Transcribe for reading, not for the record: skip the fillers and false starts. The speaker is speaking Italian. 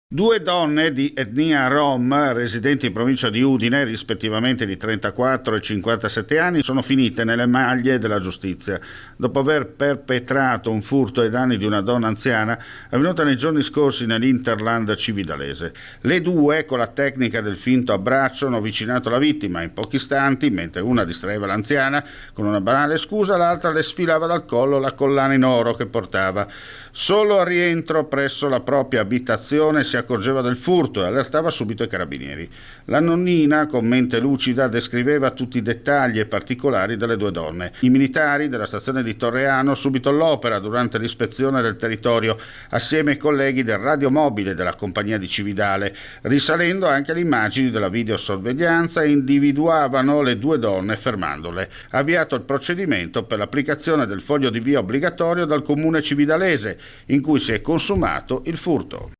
Due donne di etnia rom, residenti in provincia di Udine, rispettivamente di 34 e 57 anni, sono finite nelle maglie della giustizia dopo aver perpetrato un furto ai danni di una donna anziana avvenuta nei giorni scorsi nell'Interland cividalese. Le due, con la tecnica del finto abbraccio, hanno avvicinato la vittima in pochi istanti, mentre una distraeva l'anziana con una banale scusa, l'altra le sfilava dal collo la collana in oro che portava. Solo al rientro presso la propria abitazione si accorgeva del furto e allertava subito i carabinieri. La nonnina, con mente lucida, descriveva tutti i dettagli e particolari delle due donne. I militari della stazione di Torreano subito all'opera durante l'ispezione del territorio, assieme ai colleghi del radiomobile della compagnia di Cividale, risalendo anche alle immagini della videosorveglianza, e individuavano le due donne fermandole. Avviato il procedimento per l'applicazione del foglio di via obbligatorio dal comune cividalese, in cui si è consumato il furto.